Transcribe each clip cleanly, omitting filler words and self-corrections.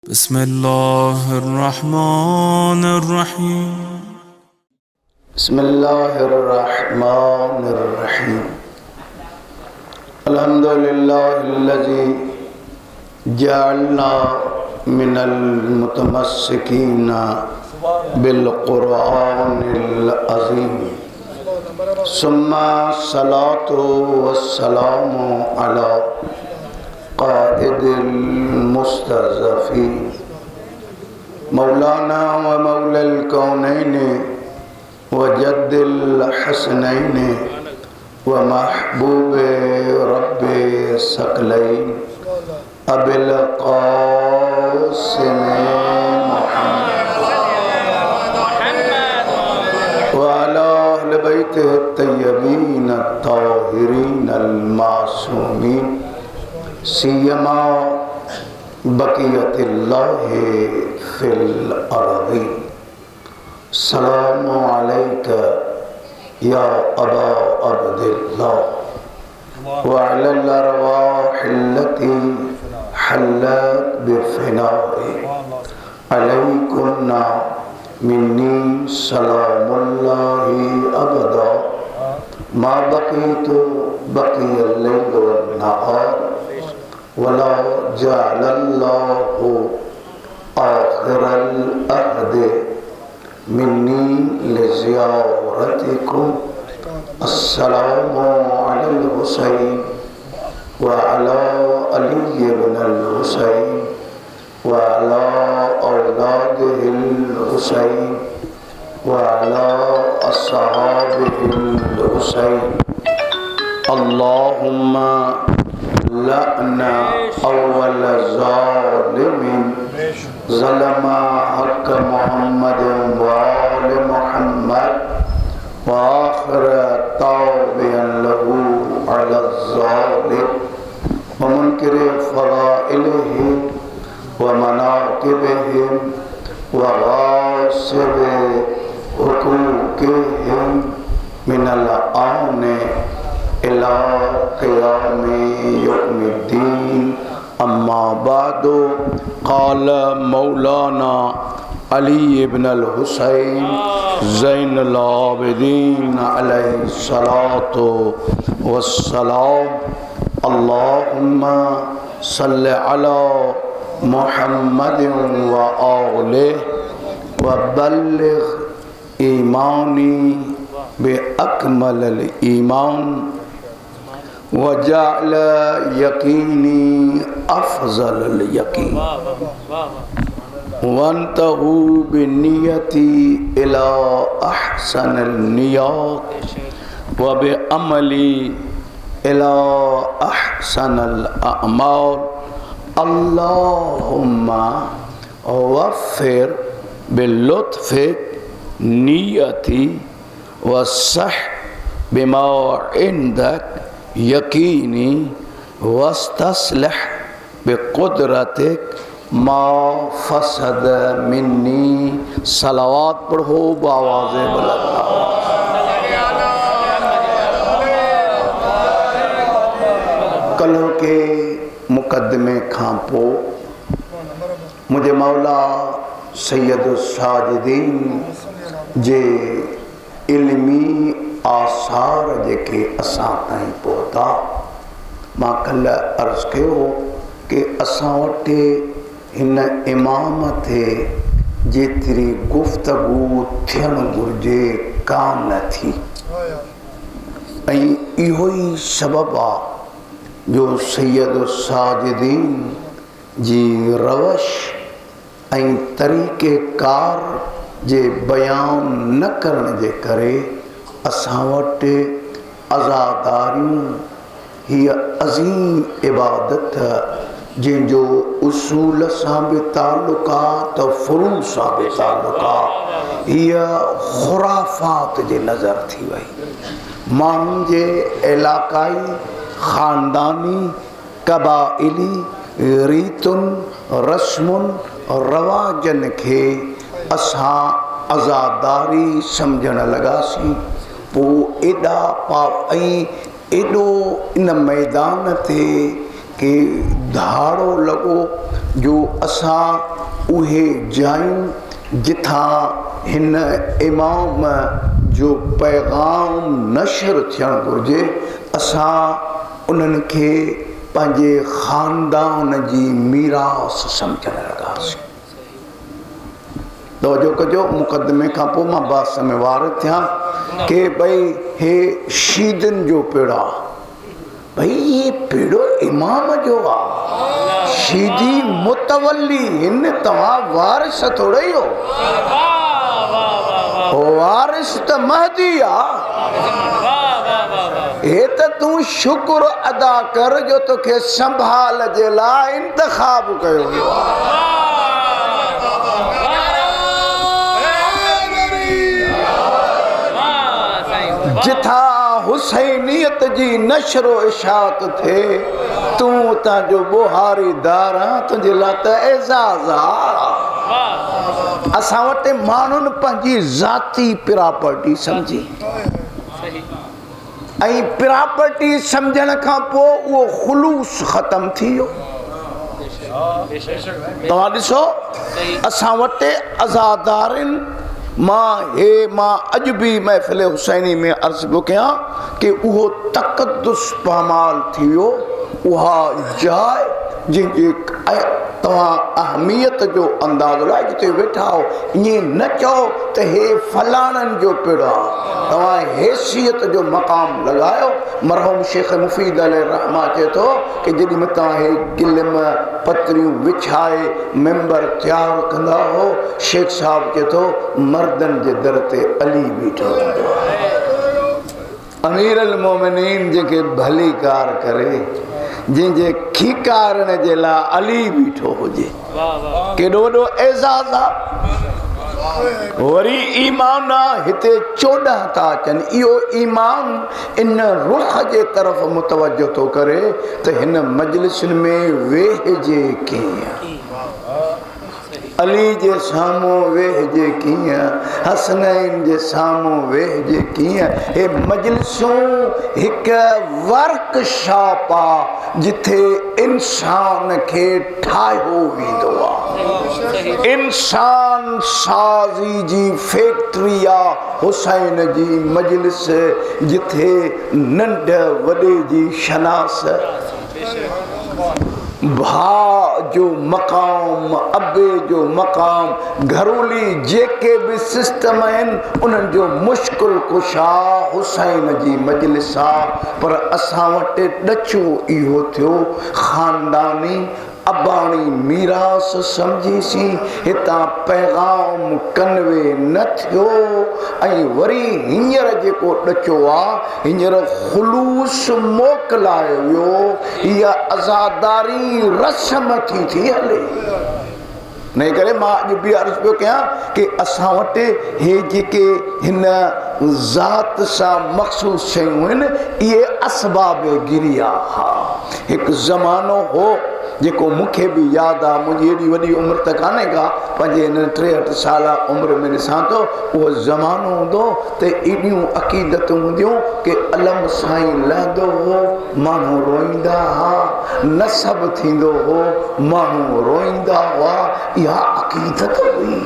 बिस्मिल्लाहिर्रहमानिर्रहीम। बिस्मिल्लाहिर्रहमानिर्रहीम। अल्हम्दुलिल्लाहिल्लज़ी जअलना मिनल मुतमस्सिकीना बिल क़ुरआनिल अज़ीम। सुम्मा सलातु वस्सलामु अला क़ाइदिल मुस्तज़फ़ीन मौलाना व मौलल कौनैन व जद्दिल हसनैन व महबूबे रब्बे सकलैन अबिल क़ासिम मुहम्मद व अला अहल बैतिहि तय्यबीन ताहिरीन अल मासूमीन सियमा बक़ियतिल्लाहि फिल अर्ज़ि। सलामु अलैका या अबा अब्दिल्लाह व अलल अरवाहिल्लती हल्लत बिफ़िनाइ अलैकुन्ना मिन्नी सलामुल्लाहि अबदा मा बक़ीतु बक़ियल लैल वन नहार वला जअलल्लाहु आखिरल अहद मिन्नी लिज़ियारतिकुम। अस्सलामु अलल हुसैन व अला अली इब्नुल हुसैन व अला औलादिहिल हुसैन व अला अस्हाबिहिल हुसैन। अल्लाहुम्मा लअना अव्वल ज़ालिमिन ज़लमा हक़ मुहम्मद व आले मुहम्मद व आखिर ताबिअन लहू अला ज़ालिम व मुनकिर फ़ज़ाइलिहि व मनाक़िबिहिम व गासिब हुकूक़िहिम मिनल आन इला क़ियामि यौमिद्दीन। अम्मा बादो क़ाल मौलाना अली इब्नुल हुसैन ज़ैनुल आबिदीन अलैहिस्सलातु वस्सलाम। अल्लाहुम्मा सल्लि अला मुहम्मदिन व आलिहि व बल्लिग़ ईमानी बिअकमलिल ईमान वजअल यकीनी अफ़ज़लल यकीन वंतहू बिन्नियती इला अहसनिल नियत व बिअमली इला अहसनिल अअमाल। अल्लाहुम्मा वफ़्फ़िर बिल्लुत्फ़िक नियती वस्सह बिमा इंदक यकीनी वस्तस्लिह बिक़ुदरतिक मा फसद मिन्नी। सलावत पढ़ो बावाज़े बुलंद। कलों के मुकदमे खां पो मुझे मौला सैयदुस साजिदीन जे इल्मी आसार जेके असां ताईं पहुता। मां कल्ह अर्ज़ कयो कि असां वटि हिन इमाम ते जेतिरी गुफ़्तगू थियणु घुरिजे कान थी ऐं इहो ई सबबु आहे जो सैयदुस साजिदीन जी रवश ऐं तरीक़ेकार जे बयान न करण जे करे असां वटि अज़ादारियूं हीअ अज़ीम इबादत जंहिंजो उसूल सां बि ताल्लुक़ आहे त फ़ुरू सां बि ताल्लुक़ आहे हीअ ख़ुराफ़ात जे नज़र थी वई। माण्हुनि जे इलाक़ाई ख़ानदानी क़बाइली रीतुनि रस्मुनि रवाजनि खे असां अज़ादारी सम्झण लॻासीं। पोइ एॾा पाव ऐं एॾो इन मैदान ते के धाड़ो लगो जो असा उहे जायूं जिथा हिन इमाम जो पैगाम नशर थियण घुर्जे, असा उन्हनि खे पंहिंजे ख़ानदान जी मीरास सम्झण लॻासीं। तवजो कजो, मुक़दमे खां पोइ मां बास में वार थियां कि भई हे शीदनि जो पेड़ा, भई ये पेड़ो इमाम जो आ, शीदी मुतवली हिन, तव्हां वारिस थोड़े हो, वारिस त महदी आ। हे त तूं शुक्र अदा कर जो तोखे संभाल जे लाइ इंतखाब कयो वियो आहे। जिथा हुसैनियत जी नशरो इशात थे, तूं उतां जो बुहारीदार आं, तुंहिंजे लाइ त एज़ाज़ आ। असां वटि माण्हुनि पंहिंजी ज़ाती प्रॉपर्टी सम्झी, ऐं प्रॉपर्टी सम्झण खां पोइ उहो खुलूस ख़तम थी वियो। तव्हां ॾिसो, असां वटि अज़ादारनि मां अॼु बि महफ़िल हुसैनी में अर्ज़ पियो कयां कि उहो तक़दुस पामाल थी वियो, उहा जाइ जंहिंजे तव्हां अहमियत जो अंदाज़ो लाइ जिते वेठा हो, ईअं न चओ त हे फलाणनि जो पेड़ो आहे, तव्हां हैसियत जो मक़ाम लॻायो। मरहूम शेख मुफ़ीद अलैहि रहमा चए थो कि जेॾी महिल तव्हां हे गिलम पत्रियूं विछाए मेंबर तयारु कंदा हो, शेख साहब चए थो मर्दनि जे दर ते अली बीठो हूंदो आहे। अमीर अल मोमिनीन जंहिंखे भली कार करे, जंहिंजे खीकारण जे लाइ अली बीठो हुजे, केॾो वॾो एज़ाज़ आहे। वरी ईमान हिते 14 था अचनि। इहो ईमान इन रुख जे तरफ़ मुतवजो थो करे त हिन मजलिसुनि में वेहजे कीअं, अली जे साम्हूं वेहजे कीअं, हसनैन जे साम्हूं वेहजे कीअं। हे मजलिसूं हिकु वर्कशॉप आहे जिथे इंसान खे ठाहियो वेंदो आहे। इंसान साज़ी जी फैक्ट्री आहे हुसैन जी मजलिस, जिथे नंढ वॾे जी शनास, भाउ जो मक़ाम, अबे जो मक़ाम, घरोली जेके बि सिस्टम आहिनि उन्हनि जो मुश्किल कुशा हुसैन जी मजलिस आहे। पर असां वटि ॾचो इहो थियो, ख़ानदानी अबाणी मीरास सम्झीसीं, हितां पैगाम कन्वे न थियो। ऐं वरी हींअर जेको ॾचो आहे, हींअर खुलूस मोकिलायो वियो, इहा अज़ादारी रस्म थी हले। इन करे मां अॼु बि अर्ज़ु पियो कयां कि असां वटि हे जेके हिन ज़ात सां मख़सूस शयूं आहिनि, इहे असबाब गिरिया। हा, हिकु ज़मानो हो जेको मूंखे बि यादि आहे, मुंहिंजी एॾी वॾी उमिरि त कान्हे का, पंहिंजे हिन 63 साल उमिरि में ॾिसां थो, उहो ज़मानो हूंदो त एॾियूं अक़ीदतूं हूंदियूं कि अलम साईं लहंदो हो, माण्हू रोईंदा हुआ, नसब थींदो हो, माण्हू रोईंदा हुआ। इहा अक़ीदत हुई,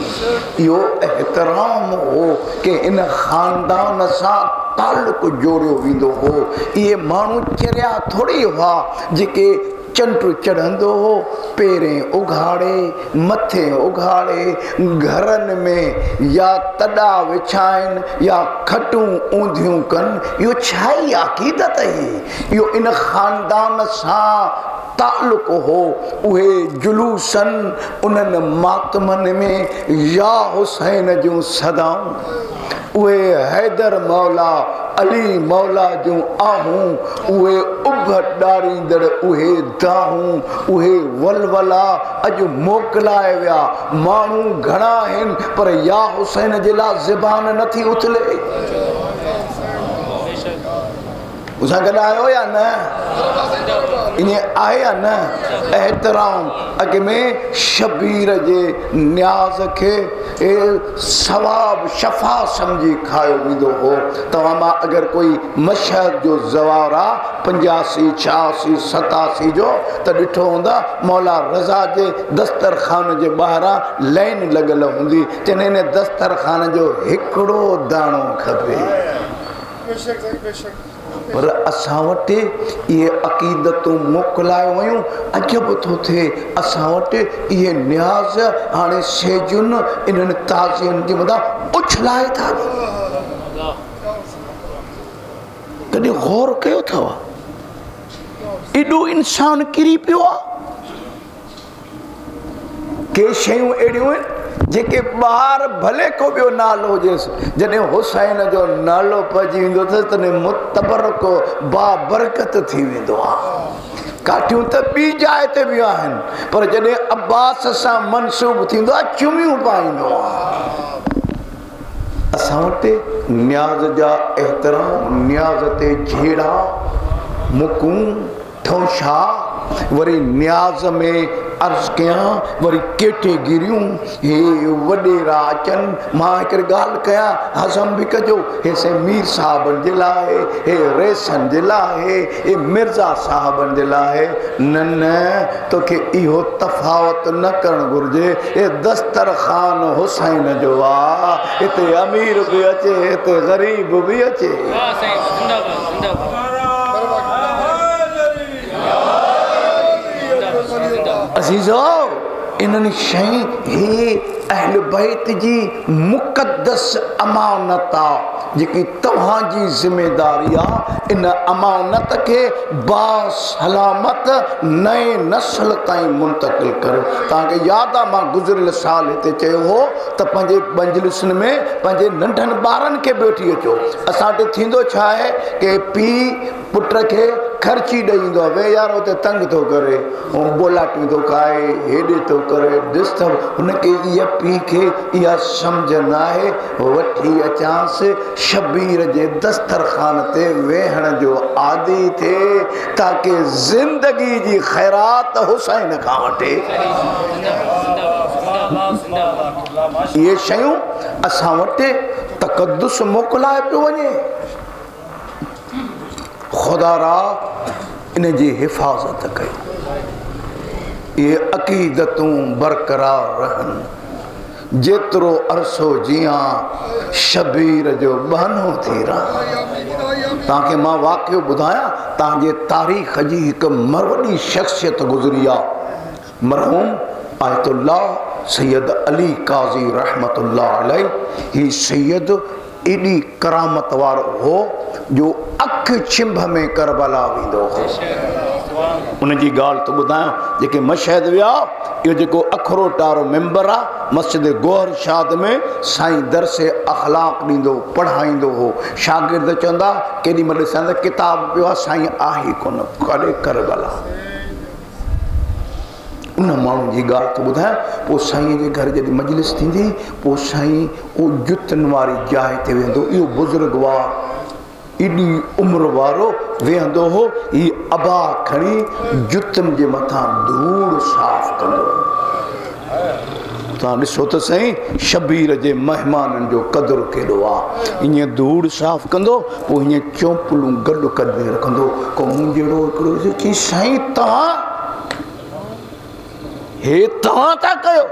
इहो एहतराम हो कि इन ख़ानदान सां तालुक़ जोड़ियो वेंदो हो। इहे माण्हू चरिया थोरी हुआ जेके चंड चढ़ंदो हो, पेरें उघाड़े मथे उघाड़े घरनि में या तॾा विछाइनि या खटूं ऊंधियूं कनि। इहो छा ई अक़ीदत हुई? इहो इन ख़ानदान सां तालुक़ हो। उहे जुलूसनि उन्हनि मातमनि में या हुसैन जूं सदाऊं, उहे हैदर मौला अली मौला जूं आहूं, उहे उभ ॾारींदड़ उहे दाहूं, उहे वलवला अॼु मोकिलाए विया। माण्हू घणा आहिनि पर या हुसैन जे लाइ ज़बान नथी उथले। उसा गॾु आयो या न? ईअं आहे या न? एहतराम अॻ में शबीर जे न्याज़ खे सवाब शफ़ा सम्झी खायो वेंदो हो। तव्हां मां अगरि कोई मशहद जो ज़वार आहे 85, 86, 87 जो त ॾिठो हूंदा मौला रज़ा जे दस्तरखान जे ॿाहिरां लाइन लॻल हूंदी। चवनि हिन दस्तरखान जो हिकिड़ो दाणो खपे। पर असां वटि इहे अक़ीदतूं मोकिलाए वयूं। अजब थो थिए असां वटि इहे न्याज़ हाणे सेजुनि इन्हनि ताज़ियुनि जे मथां उछलाए था। कॾहिं गौर कयो अथव एॾो इंसान किरी पियो आहे? के शयूं अहिड़ियूं आहिनि जेके ॿार भले को ॿियो नालो हुजेसि, जॾहिं हुसैन जो नालो पइजी वेंदो अथसि तॾहिं मुतबरक बाबरकत थी वेंदो आहे। काठियूं त ॿी जाइ ते बि आहिनि, पर जॾहिं अब्बास सां मनसूब थींदो आहे चुमियूं पाईंदो आहे। असां वटि न्याज़ जा एहतराम, न्याज़ ते झेड़ा मुकूं ठोशा, वरी न्याज़ में अर्ज़ कयां वरी कैटेगरियूं हे वॾेरा अचनि। मां हिकिड़ी ॻाल्हि कयां हज़म बि कजो, हे से मीर साहबनि जे लाइ, हे रेसन जे लाइ, हे मिर्ज़ा साहबनि जे लाइ। न न तोखे इहो तफ़ावत न करणु घुरिजे। हे दस्तरखान हुसैन जो आहे, हिते अमीर बि अचे हिते ग़रीब बि अचे। अज़ीज़ो इन्हनि शइ हे अहल बैत जी मुक़द्दस अमानत आहे जेकी तव्हांजी ज़िमेदारी आहे। इन अमानत खे बासलामत नए नस्ल ताईं मुंतक़िल करो। तव्हांखे यादि आहे मां गुज़िरियल साल हिते चयो हो त पंहिंजे मंजलिसुनि में पंहिंजे नंढनि ॿारनि खे बि वठी अचो। असां वटि थींदो छा आहे की पीउ पुट खे ख़र्ची ॾेई ईंदो आहे, वे यार हुते तंग थो करे, बोलाटियूं थो खाए, हेॾे थो करे, डिस्टर्ब। हुनखे इहा पीउ खे इहा सम्झ न आहे। वठी अचांसि शबीर जे दस्तरखान ते वेहण जो आदी थिए ताकी ज़िंदगी जी ख़ैरात हुसैन खां वठे। इहे शयूं असां वटि तक़द्दुस मोकिलाए पियो वञे। खुदा रा इन जी हिफ़ाज़त कयो। ये अक़ीदतूं बरक़रार रहनि। जेतिरो अरसो जियां शबीर जो बहानो थी रहा। तव्हांखे मां वाक़ियो ॿुधायां, तव्हांजे तारीख़ जी हिकु वॾी शख़्सियत गुज़री आहे। मरहूम आयतुल्लाह सैयद अली काज़ी रहमतुल्लाह अलैह। ही सैयद एॾी करामत वारो हो जो अखि छिंभ में करबला वेंदो हो। उनजी ॻाल्हि तो ॿुधायां। जेके मशहद विया, इहो जेको अखरोट वारो मेंबर आहे मस्जिद गोहर शाद में, साईं दरसे अखलाक ॾींदो, पढ़ाईंदो हो। शागिर्द चवंदा केॾी महिल ॾिसंदा किताब पियो आहे, साईं आहे कोन, काॾे करबला। उन माण्हू जी ॻाल्हि तो ॿुधायां। पोइ साईं जे घर जॾहिं मजलिस थींदी, पोइ साईं उहो जुतनि वारी जाइ ते वेंदो। इहो बुज़ुर्ग हुआ, एॾी उमिरि वारो वेहंदो हो। ही अबा खणी जुतनि जे मथां धूड़ साफ़ कंदो। तव्हां ॾिसो त साईं शबीर जे महिमाननि जो क़दुरु केॾो आहे। ईअं धूड़ साफ़ कंदो, पोइ हीअं चौंपलूं गॾु करे रखंदो। को मूं जहिड़ो हिकिड़ो चई साईं तव्हां हे तव्हां था कयो?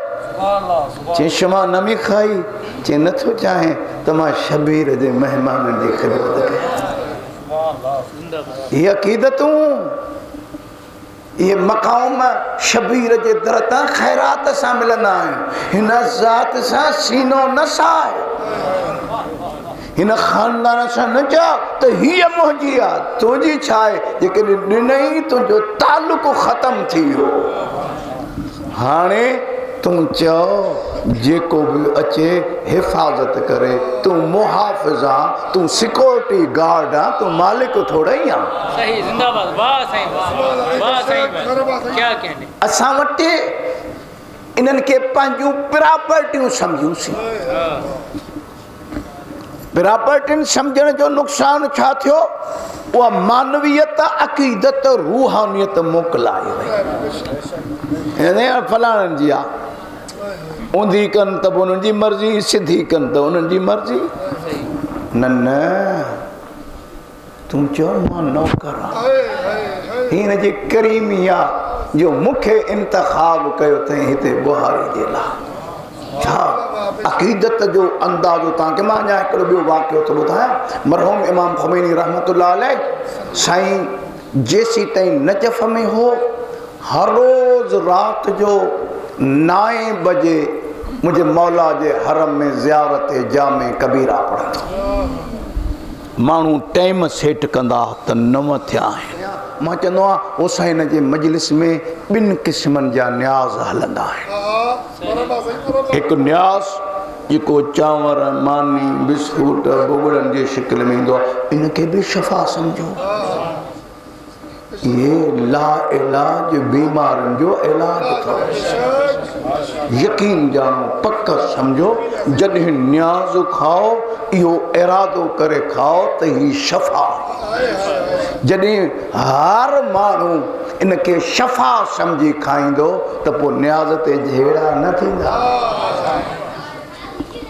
चई क्षमा न में खाई। चई नथो चाहे त मां शबीर जे महिमाननि जी ख़िदमत कयां। इहे अक़ीदतूं, इहे मक़ाम शबीर जे दर तां ख़ैरात सां मिलंदा आहिनि। हिन ज़ात सां सीनो न साए, हिन ख़ानदान सां न चओ त हीअ मुंहिंजी आहे, तुंहिंजी छा आहे। जेकॾहिं ॾिनई तुंहिंजो तालुक़ ख़तमु थी वियो। हाणे तूं चओ जेको बि अचे हिफ़ाज़त करे, तूं मुहाफ़िज़ आहे, तूं सिक्योरिटी गार्ड आहे, तूं मालिक थोड़ा ई आहे। सही जिंदाबाद। वाह साईं, वाह साईं, क्या कहने। असां वटि इन्हनि खे पंहिंजूं प्रॉपर्टियूं सम्झूंसीं। प्रॉपर्टियुनि सम्झण जो नुक़सान छा थियो? वह मानवीयत अक़ीदत रूहानियत मोकिलाए वई फलाणनि जी आहे ऊंधी कनि त उन्हनि जी मर्ज़ी सिधी कनि त उन्हनि जी मर्ज़ी न न तूं चओ मां नौकर आहियां हिन जे करीमी आहे जो मूंखे इंतखाब कयो अथई हिते बुहारी जे लाइ छा अक़ीदत जो अंदाज़ो तव्हांखे मां अञा हिकिड़ो ॿियो वाक़ियो थो ॿुधायां मरहूम इमाम ख़ुमैनी रहमतुल्लाह अलैह साईं जेसी ताईं नजफ़ में हो हर रोज़ रात जो 9 बजे मुझे मौला जे हरम में ज़ियारत जामे कबीरा पढ़ंदो माण्हू टाइम सेट कंदा त 9 थिया आहिनि मां चवंदो आहियां हुसैन जे मजलिस में 2 क़िस्मनि जा न्याज़ हलंदा आहिनि हिकु न्याज़ जेको चांवर मानी बिस्कुट भुॻड़नि जी शिकिल में ईंदो आहे इनखे बि शफ़ा सम्झो ये ला इलाज बीमारनि जो इलाज अथव यकीन ॼाणो पक सम्झो जॾहिं न्याज़ खाओ इहो इरादो करे खाओ त ही शफ़ा जॾहिं हर माण्हू इनखे शफ़ा सम्झी खाईंदो त पोइ न्याज़ ते जहिड़ा न थींदा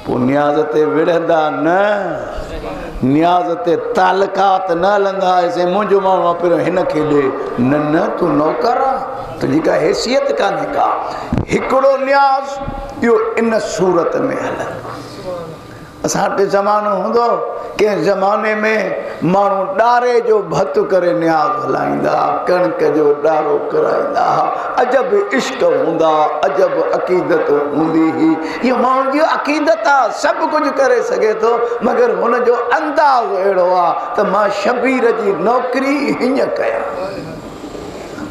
पोइ न्याज़ ते विढ़ंदा न न्याज़ ते तालकात न हलंदा ऐं मुंहिंजो माण्हू आहे पहिरियों हिन खे ॾे न न तूं नौकर आहे तुंहिंजी का हैसियत कान्हे का हिकिड़ो न्याज़ इहो इन सूरत में हलंदो असां वटि ज़मानो हूंदो कंहिं ज़माने में माण्हू ॾारे जो भत करे न्याज़ हलाईंदा कणिक जो ॾारो कराईंदा अजब इश्क हूंदा अजब अक़ीदत हूंदी हुई इहो माण्हू जी अक़ीदत आहे सभु कुझु करे सघे थो मगर हुनजो अंदाज़ अहिड़ो आहे त मां शबीर जी नौकरी हीअं कयां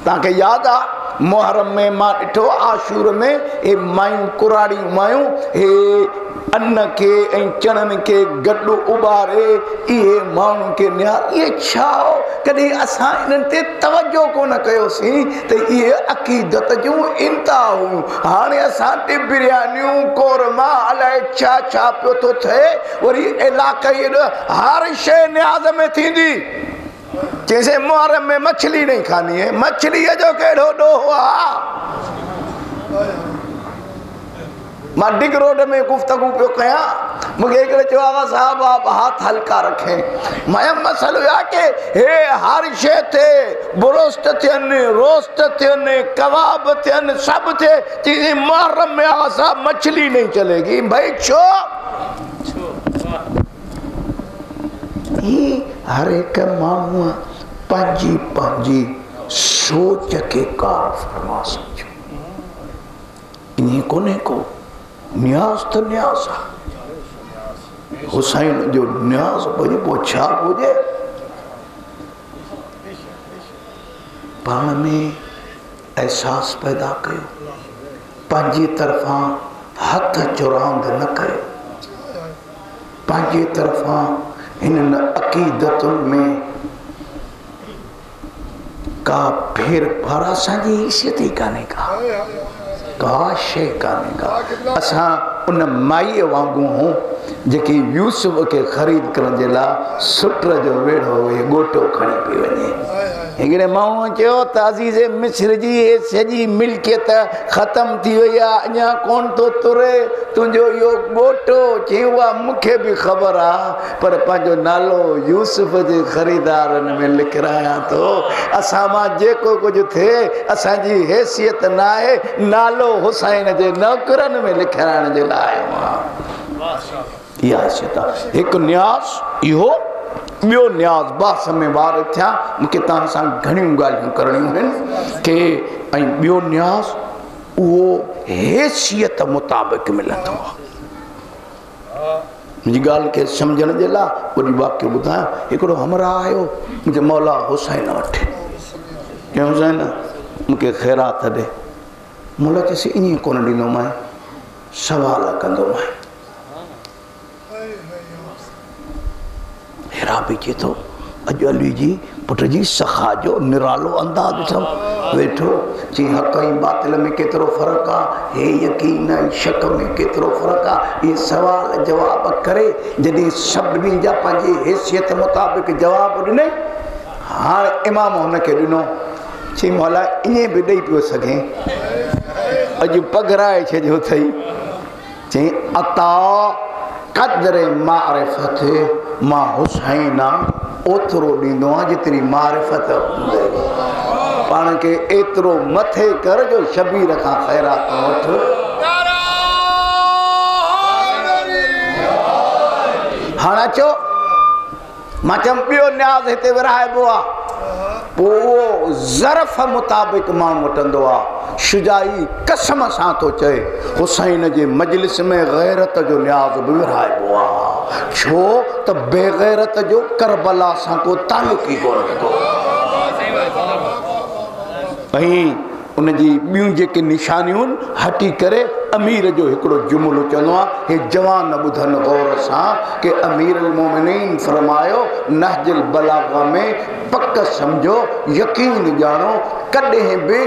तव्हांखे यादि आहे मुहर्रम में मां ॾिठो आशूर में हे मायूं कुराड़ी मायूं हे अन्न के ऐं चणनि खे गॾु उॿारे इहे माण्हुनि खे न्याज़ इहे छा हो कॾहिं असां इन्हनि ते तवजो कोन कयोसीं त इहे अक़ीदत जूं इंतिहा हुयूं हाणे असां वटि बिरयानियूं कोरमा अलाए छा छा पियो थो थिए वरी इलाइक़े हर शइ न्याज़ में थींदी जैसे मुहर्रम में मछली नहीं खानी है मछलीअ जो कहिड़ो ॾोहो आहे मां डिग रोड में गुफ़्तगू पियो कयां मूंखे हिकिड़े चयो आहे साहब आप हाथ हल्का रखें मां मसइलो आहे कि हे हर शइ ते बुरोस्ट थियनि रोस्ट थियनि कबाब थियनि सभु थिए चई मुहर्रम में साहब मछली नहीं चलेगी भाई छो हर एक माण्हू पंहिंजी पंहिंजी सोच खे कार फरमा सम्झो ईअं कोन्हे को न्याज़ त न्याज़ आहे हुसैन जो न्याज़ हुजे पोइ छा हुजे पाण में एहसास पैदा कयो पंहिंजी तरफ़ां हथ चुरांद न कयो पंहिंजी तरफ़ां हिननि अक़ीदतुनि में का फेर फार असांजी हैसियत ई कान्हे का शइ कान्हे का असां उन माईअ वांगुरु हूं जेकी यूसुफ खे ख़रीद करण जे लाइ सुट जो वेढ़ो ॻोटो खणी पई वञे हिकिड़े माण्हूअ चयो त अज़ीज़ मिस्र जी सॼी मिल्कियत ख़तम थी वई आहे अञा कोन थो तुरे तुंहिंजो इहो ॻोटो चई उहा मूंखे बि ख़बर आहे पर पंहिंजो नालो यूसुफ जे ख़रीदारनि में लिखायां थो असां मां जेको कुझु थिए असांजी हैसियत न आहे नालो हुसैन जे नौकरनि में लिखाइण जे लाइ इहा हैसियत आहे हिकु न्याज़ इहो ॿियो न्याज़ बास में वार थिया मूंखे तव्हां सां घणियूं ॻाल्हियूं करणियूं आहिनि के ऐं ॿियो न्याज़ उहो हैसियत मुताबिक़ मिलंदो आहे मुंहिंजी ॻाल्हि खे सम्झण जे लाइ वरी वाक़ियो ॿुधायां हिकिड़ो हमराह आयो मुंहिंजे मौला हुसैन वटि चयो हुसैन मूंखे ख़ैरात ॾे मौला चयसि ईअं कोन ॾींदोमांइ सवाल कंदोमांइ हेरा बि चए थो अॼु अली जी पुट जी सखा जो निरालो अंदाज़ अथव वेठो चई हक़ ऐं बातिल में केतिरो फ़र्क़ु आहे हे यकीन ऐं शक में केतिरो फ़र्क़ु आहे इहे सवाल जवाब करे जॾहिं सभिनी जा पंहिंजी हैसियत मुताबिक़ जवाब ॾिनई हाँ इमाम हुनखे ॾिनो चई मौला ईअं बि ॾेई पियो सघे अॼु पघराए छॾियो अथई चई अता क़द्र मारिफ़त मां हुसैन ओतिरो ॾींदो आहियां जेतिरी मारिफ़त पाण खे एतिरो मथे कर जो शबीर खां ख़ैरात वठ हाणे अचो मां चयमि ॿियो न्याज़ हिते विरहाइबो आहे पोइ उहो ज़रफ़ मुताबिक़ माण्हू वठंदो आहे शुजाई कसम सां थो चए हुसैन जे मजलिस में गैरत जो न्याज़ बि विरहाइबो आहे छो त बेगैरत जो करबला सां को तालुक़ ई कोन्हे को ऐं उनजी ॿियूं जेके निशानियूं हटी करे अमीर जो हिकिड़ो जुमिलो चवंदो आहे हे जवान ॿुधनि गौर सां कि अमीर मोमिनीन फरमायो नहजुल बलागा में पक सम्झो यकीन ॼाणो कॾहिं बि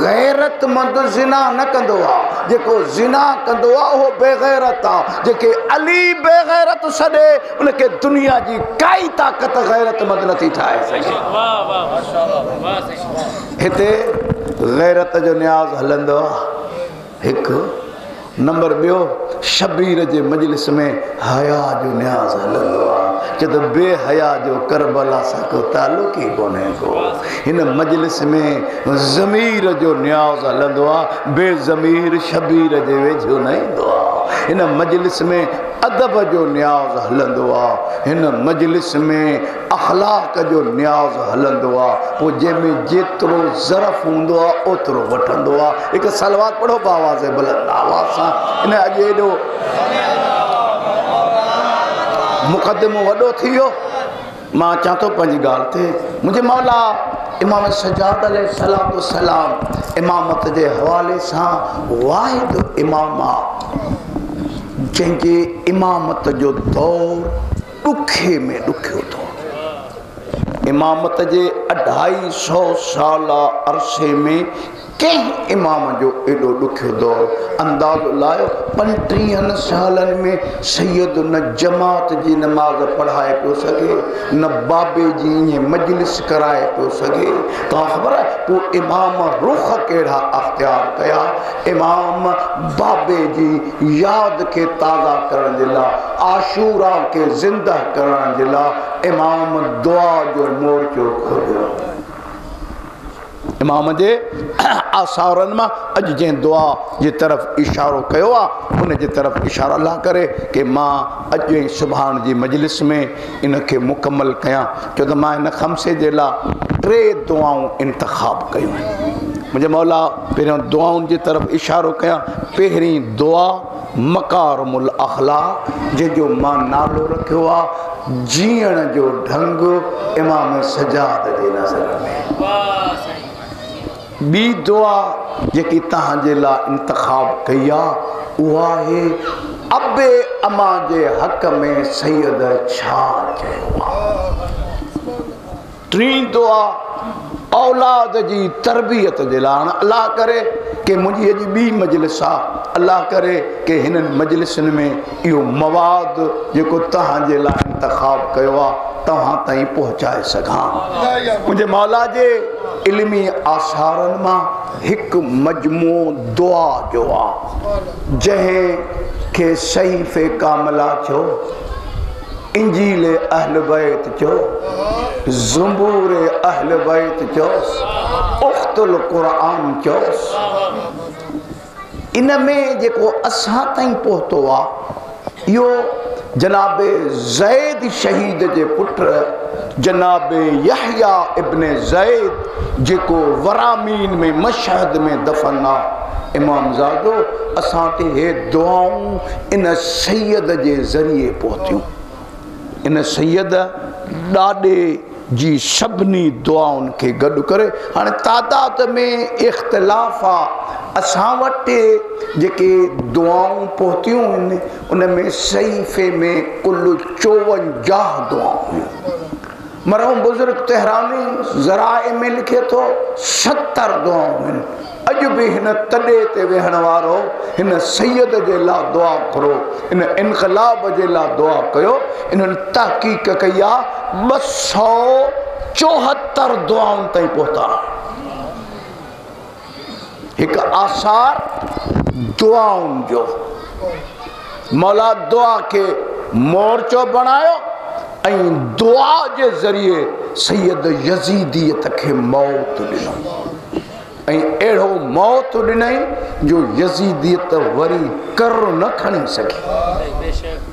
गैरतमंद ज़िना न कंदो आहे जेको ज़िना कंदो आहे उहो बेगैरत आहे जेके अली बेगैरत सॾे उनखे दुनिया जी काई ताक़त गैरतमंद नथी ठाहे सघे हिते गैरत जो न्याज़ हलंदो आहे हिकु नंबर ॿियो शबीर जे मजलिस में हया जो न्याज़ हलंदो आहे छो त बेहया जो करबला सां को तालुक़ ई कोन्हे को हिन मजलिस में ज़मीर जो न्याज़ हलंदो आहे बेज़मीर शबीर जे वेझो न ईंदो आहे हिन मजलिस में अदब जो न्याज़ हलंदो आहे हिन मजलिस में अखलाक जो न्याज़ हलंदो आहे पोइ जंहिंमें जेतिरो ज़रफ़ हूंदो आहे ओतिरो वठंदो आहे हिकु सलवात पढ़ो आवाज़ बुलंद आवाज़ सां हिन अॼु एॾो मुक़दमो वॾो थी वियो मां चवां थो पंहिंजी ॻाल्हि ते मुंहिंजे मौला इमाम सजाद अलैहिस्सलातु वस्सलाम इमामत जे हवाले सां वाहिद इमाम आहे जंहिंजे इमामत जो दौर ॾुखे में ॾुखियो दौर इमामत जे 250 साल अरसे में कंहिं इमाम जो एॾो ॾुखियो दौर अंदाज़ो लायो 35 सालनि में सैयद न जमात जी नमाज़ पढ़ाए पियो सघे न बाबे जी ईअं मजलिस कराए पियो सघे तव्हां ख़बर आहे पोइ इमाम रुख कहिड़ा अख़्तियार कया इमाम बाबे जी यादि खे ताज़ा करण जे लाइ आशूरा खे ज़िंदा करण जे लाइ इमाम दुआ जो मोर्चो खोलियो इमाम जे आसारनि मां अॼु जंहिं दुआ जे तरफ़ इशारो कयो आहे उन जे तरफ़ इशारो अलाह करे कि मां अॼु ऐं सुभाणे जी मजलिस में इनखे मुकमल कयां छो त मां हिन खमसे जे लाइ 3 दुआऊं इंतख़ाब कयूं मुंहिंजे मौला पहिरियों दुआउनि जी तरफ़ इशारो कयां पहिरीं दुआ मकारुमुल अखलाक जंहिंजो मां नालो रखियो आहे जीअण जो ढंग इमाम सजाद जे नज़र में ॿी दुआ जेकी तव्हांजे लाइ इंतख़ाब कई आहे उहा आहे अबे अमा जे हक़ में सैयद छा चयो आहे 3 दुआ औलाद जी तरबियत जे लाइ अलाह करे कि मुंहिंजी अॼु ॿी मजलिस आहे अलाह करे कि हिननि मजलिसुनि में इहो मवाद जेको तव्हांजे लाइ इंतख़ाब कयो आहे तव्हां ताईं पहुचाए सघां मुंहिंजे मौला जे इल्मी आसारनि मां हिकु मजमू दुआ जो आहे जंहिंखे सहीफ़े कामला चओ इंजील अहल बैत चओ ज़ुबूर अहल बैत चओसि उख़्तुल क़ुरान चओसि इन में जेको असां ताईं पहुतो आहे इहो जनाबे ज़ैद शहीद जे पुट जनाबे यहया इब्न ज़ैद जेको वरामीन में मशहद में दफ़न आहे इमाम ज़ादो असां ते हे दुआऊं इन सैयद जे ज़रिए पहुतियूं इन सैयद ॾाॾे जी सभिनी दुआउनि खे गॾु करे हाणे तादाद में इख़्तिलाफ़ आहे असां वटि जेके दुआऊं पहुतियूं आहिनि उन में सहीफ़े में कुल 54 दुआऊं हुयूं मरहूम बुज़ुर्ग तेहरानी ज़राए में लिखे थो 70 दुआऊं आहिनि अॼु बि हिन तॾे ते वेहण वारो हिन सैयद जे लाइ दुआ करो हिन इनक़लाब जे लाइ दुआ कयो इन्हनि तहक़ीक़ कई आहे 274 दुआउनि ताईं पहुता। एक आसार दुआउनि जो मौला दुआ के मोर्चो बनायो ऐं दुआ जे ज़रिए सैयद यज़ीदियत खे मौत ॾिनो ऐं अहिड़ो मौत ॾिनई जो यज़ीदियत वरी कर न खणी सघी।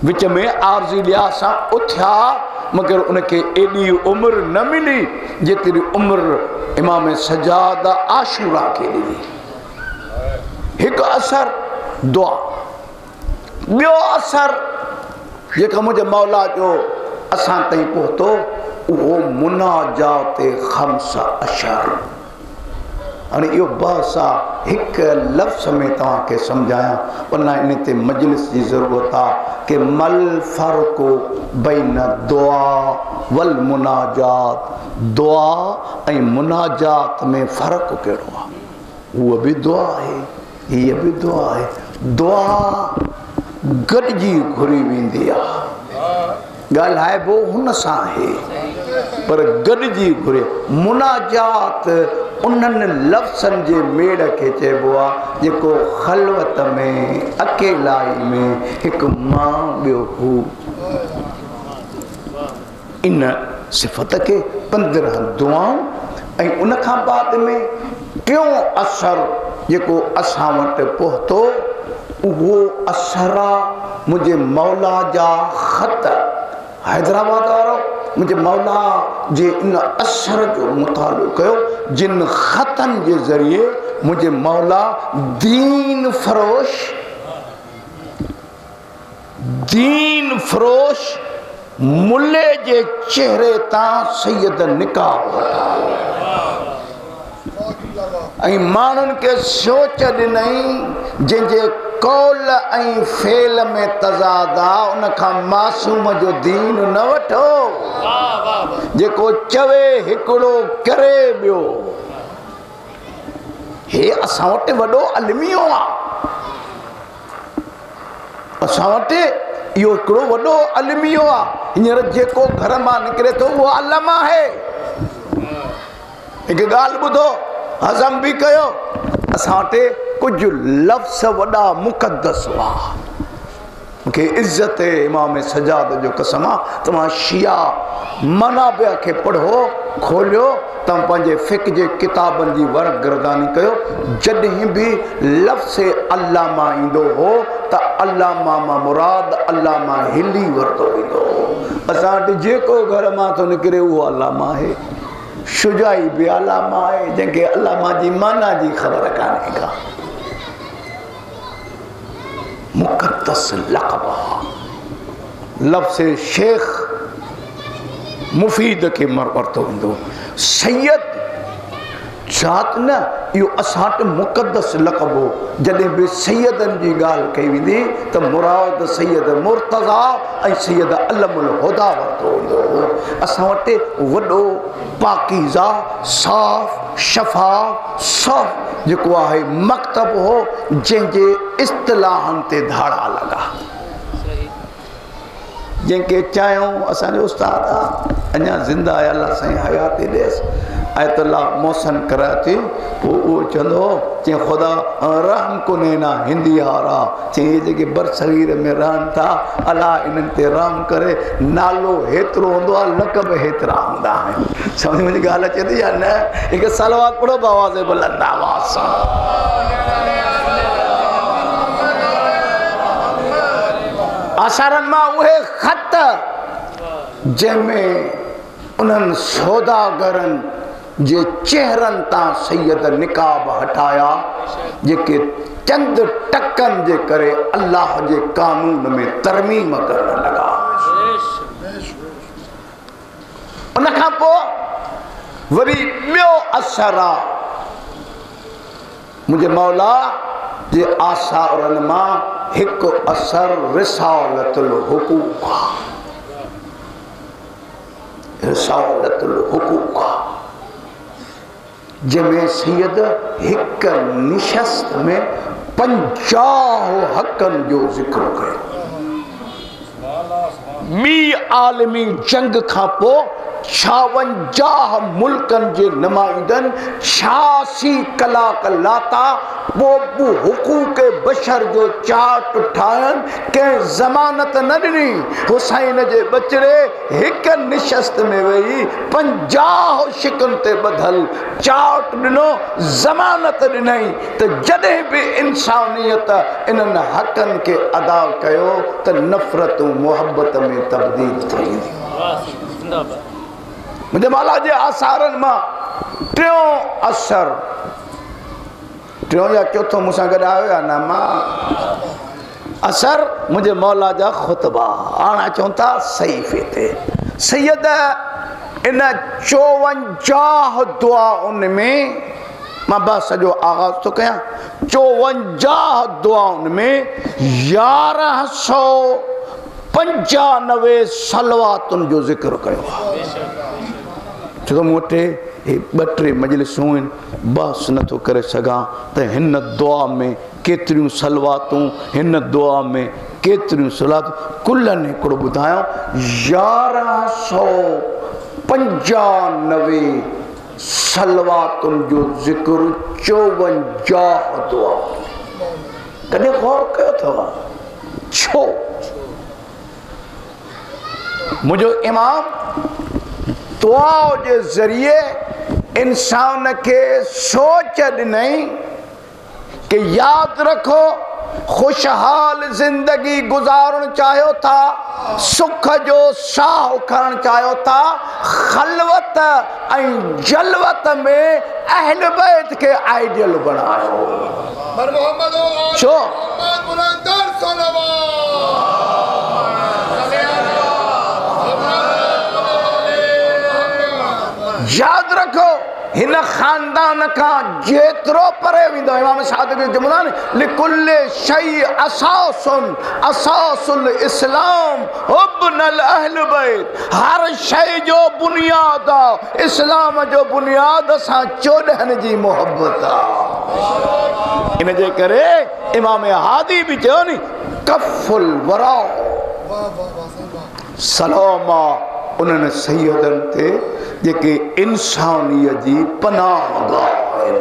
विच में आरज़ी लिहाज़ सां उथिया मगर उनखे एॾी उमिरि न मिली जेतिरी उमिरि इमाम सजाद आशूरा खे ॾिनी। हिकु असर दुआ, ॿियो असर जेका मुंहिंजे मौला जो असां ताईं पहुतो उहो मुनाजात ख़म्स अशर। हाणे इहो बहस आहे, हिकु लफ़्ज़ में तव्हांखे सम्झायां वरना इन ते मजलिस जी ज़रूरत आहे कि मल फ़र्क़ु बैन दुआ वल मुनाजात। दुआ ऐं मुनाजात में फ़र्क़ु कहिड़ो आहे? उहा बि दुआ आहे, हीअ बि दुआ आहे। दुआ गॾिजी घुरी वेंदी आहे, ॻाल्हाइबो हुन सां आहे पर गॾिजी घुरे। मुनाजात उन्हनि लफ़्ज़नि जे मेड़ खे चइबो आहे जेको ख़लवत में अकेलाई में हिकु मां ॿियो हू, इन सिफ़त खे 15 दुआऊं ऐं उन खां बाद में टियों असर जेको असां वटि पहुतो उहो असर आहे मुंहिंजे मौला जा ख़त। हैदराबाद वारो मुंहिंजे मौला जे इन असर जो मुतालो कयो जिन ख़तनि जे ज़रिए मुंहिंजे मौला दीन फ़रोश मुल्ले जे चेहरे तां सैयद निकाब हटायो ऐं माण्हुनि खे सोच ॾिनई जंहिंजे कौल ऐं फेल में तज़ाद आहे उन खां मासूम जो दीन न वठो। जेको चवे हिकिड़ो करे ॿियो। हे असां वटि वॾो अलमियो आहे, असां वटि इहो हिकिड़ो वॾो अलमियो आहे। हींअर जेको घर मां निकिरे थो उहो अलम आहे। हिकु ॻाल्हि ॿुधो, हज़म बि कयो। असां वटि कुझु लफ़्ज़ वॾा मुक़दस हुआ। मूंखे इज़त इमाम सजाद जो कसम आहे, तव्हां शिया मनाबिया खे पढ़ो, खोलियो, तव्हां पंहिंजे फ़िक़ जे किताबनि जी वर्क गर्दानी कयो। जॾहिं बि लफ़्ज़ अल्लाह मां ईंदो हो त अल्लाह मां मुराद अल्लाह मां हिली वरितो ईंदो हो। असां वटि जेको घर मां थो निकिरे उहो अल्लाह मां आहे। शुजाई बि अल्लाह मां आहे जंहिंखे अल्लाह मां जी माना जी ख़बर कान्हे का। मुक़द्दस लक़ब लफ़्ज़ शेख मुफ़ीद खे वरितो वेंदो। सैयद ज़ात न, इहो असां वटि मुक़द्दस लक़ब हो। जॾहिं बि सैयदनि जी ॻाल्हि कई वेंदी त मुराद सैयद मुर्तज़ा ऐं सैयद अलमुल हुदा वरितो वेंदो हो। असां वटि वॾो पाकीज़ा साफ़ शफ़ाफ़ सफ़ जेको आहे मकतब हो जंहिंजे इस्तिलाहनि ते धाड़ा लॻा। जंहिंखे चाहियूं असांजो उस्ताद आहे अञा ज़िंदा आहे, अल्लाह साईं हयाती ॾेसि, आयतुल्लाह मोहसिन कराची। पोइ उहो चवंदो हो चई ख़ुदा रहम कोन्हे ना हिंदी वारा, चई इहे जेके बरसगीर में रहनि था अलाह इन्हनि ते रहम करे। नालो हेतिरो हूंदो आहे, लक़ब हेतिरा हूंदा आहिनि। सम्झ मुंहिंजी ॻाल्हि अचे थी या न? हिकु सलवात पढ़ो आवाज़ बुलंद आवाज़ सां। असरनि मां उहे ख़त जंहिंमें उन्हनि सौदागरनि जे चेहरनि तां सैयद निकाब हटाया जेके चंद टकनि जे करे अल्लाह जे कानून में तरमीम करण लॻा। उन खां पोइ वरी ॿियो असर आहे मुंहिंजे मौला जे आसारनि मां हिकु असर रिसालतुल हुकूक आहे। रिसालतुल हुकूक जंहिंमें सैयद हिक निशस्त में 50 हक़नि जो ज़िक्र कयो। ॿी आलमी जंग खां पोइ 56 मुल्कनि जे नुमाइंदनि 86 कलाक लाता पोइ हुकूक बशर जो चार्ट ठाहिनि कंहिं ज़मानत न ॾिनी हुसैन जे बचड़े हिक निशस्त में वेही 50 शिकनि ते ॿधल चार्ट ॾिनो ज़मानत ॾिनई त जॾहिं बि इंसानियत इन्हनि हक़नि खे अदा कयो त नफ़रतूं मुहबत में तब्दील थी वेंदियूं। मुंहिंजे मौला जे आसारनि मां टियों असर टियों या चौथों मूंसां गॾु आयो या न मां असर मुंहिंजे मौला जा ख़ुतबा हाणे चवनि था सहीफ़े ते सैयद इन 54 दुआउनि में मां बस सॼो आगाज़ थो कयां 54 दुआउनि में 1195 सलवातुनि जो ज़िक्र कयो आहे। छो मूं वटि ॿ टे मजलिसूं आहिनि बस नथो करे सघां त हिन दुआ में केतिरियूं सलवातूं हिन दुआ में केतिरियूं सलवातूं कुलनि हिकिड़ो ॿुधायो 1195 सलवातुनि जो ज़िक्र 54 दुआ। कॾहिं गौर कयो अथव छो? मुंहिंजो इमाम दुआ जे ज़रिए इंसान के सोच ॾिनई कि यादि रखो खुशहाल ज़िंदगी गुज़ारण चाहियो था सुख जो साह खणण चाहियो था ख़लवत ऐं जलवत में अहल बैत के आइडियल बनायो। छो याद रखो हिन खानदान का जेतिरो परे वेंदो इमाम सादिक जो जुमला लिकुल्ले शै असासुन असासुल इस्लाम हुब्बुल अहल बैत हर शै जो बुनियाद आहे इस्लाम जो बुनियाद असां 14 जी मोहब्बत आहे। इन जे करे इमाम हादी बि चयो नी कफुल वरा सलाम उन्हनि सैयदनि ते जेके इंसानियत जी पनाहगाह आहिनि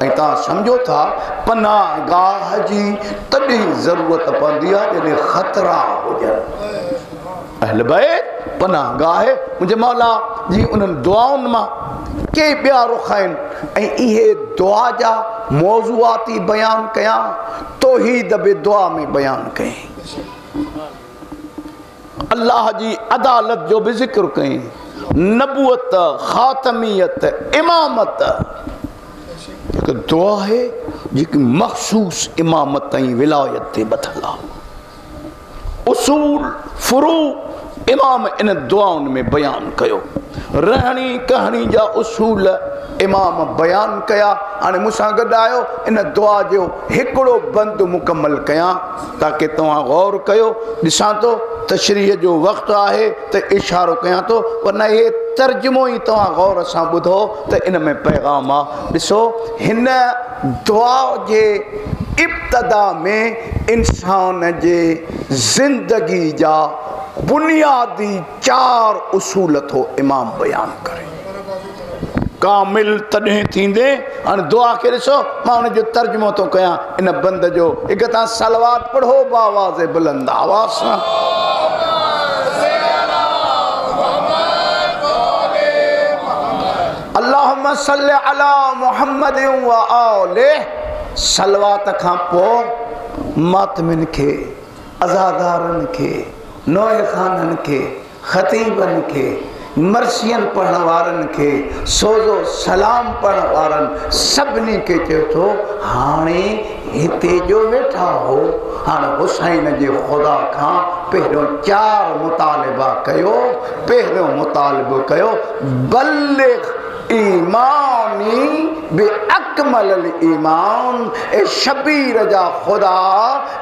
ऐं तव्हां सम्झो था पनाहगाह जी तॾहिं ज़रूरत पवंदी आहे जॾहिं ख़तरा हुजनि। अहल बैत पनाहगाह आहे। मुंहिंजे मौला जी उन्हनि दुआउनि मां के ॿिया रुख आहिनि ऐं इहे दुआ जा मौज़ूआती बयानु कयां तौहीद बि दुआ में बयानु कयईं अल्लाह जी अदालत जो भी जिक्र कई नबूअत खातमियत इमामत एक दुआ है जेकी मखसूस इमामत ऐं विलायत ते बथल आहे। उसूल फुरू इमाम इन दुआउनि में बयानु कयो रहणी कहाणी जा उसूल इमाम बयान कया। हाणे मूंसां गॾु आयो इन दुआ जो हिकिड़ो बंदि मुकमल कयां ताकि तव्हां गौर कयो। ॾिसां थो तशरीह जो वक़्तु आहे त इशारो कयां थो वरना इहे तर्जुमो ई तव्हां गौर सां ॿुधो त इन में पैगाम आहे। ॾिसो हिन दुआ जे इब्तिदा में इंसान जे ज़िंदगी जा बुनियादी 4 उसूल थो इमाम बयानु करे कामिल तॾहिं थींदे। हाणे दुआ खे ॾिसो मां हुन जो तर्जुमो थो कयां इन बंद जो हिकु तव्हां सलवात पढ़ो बावाज़ बुलंद आवाज़ सां अल्लाहुम्मा सल्लि अला मुहम्मद व आलिहि। सलवात खां पोइ मातमिन खे अज़ादारनि खे नोए खाननि खे ख़तीबनि खे मर्सियन पढ़ण वारनि खे सोज़ो सलाम पढ़ण वारनि सभिनी खे चयो थो हाणे हिते जो वेठा हो हाणे हुसैन जे ख़ुदा खां पहिरियों 4 मुतालिबा कयो। पहिरियों मुतालिबो कयो बल्लिग़ ईमानी बे अकमल ईमान ए शबीर जा खुदा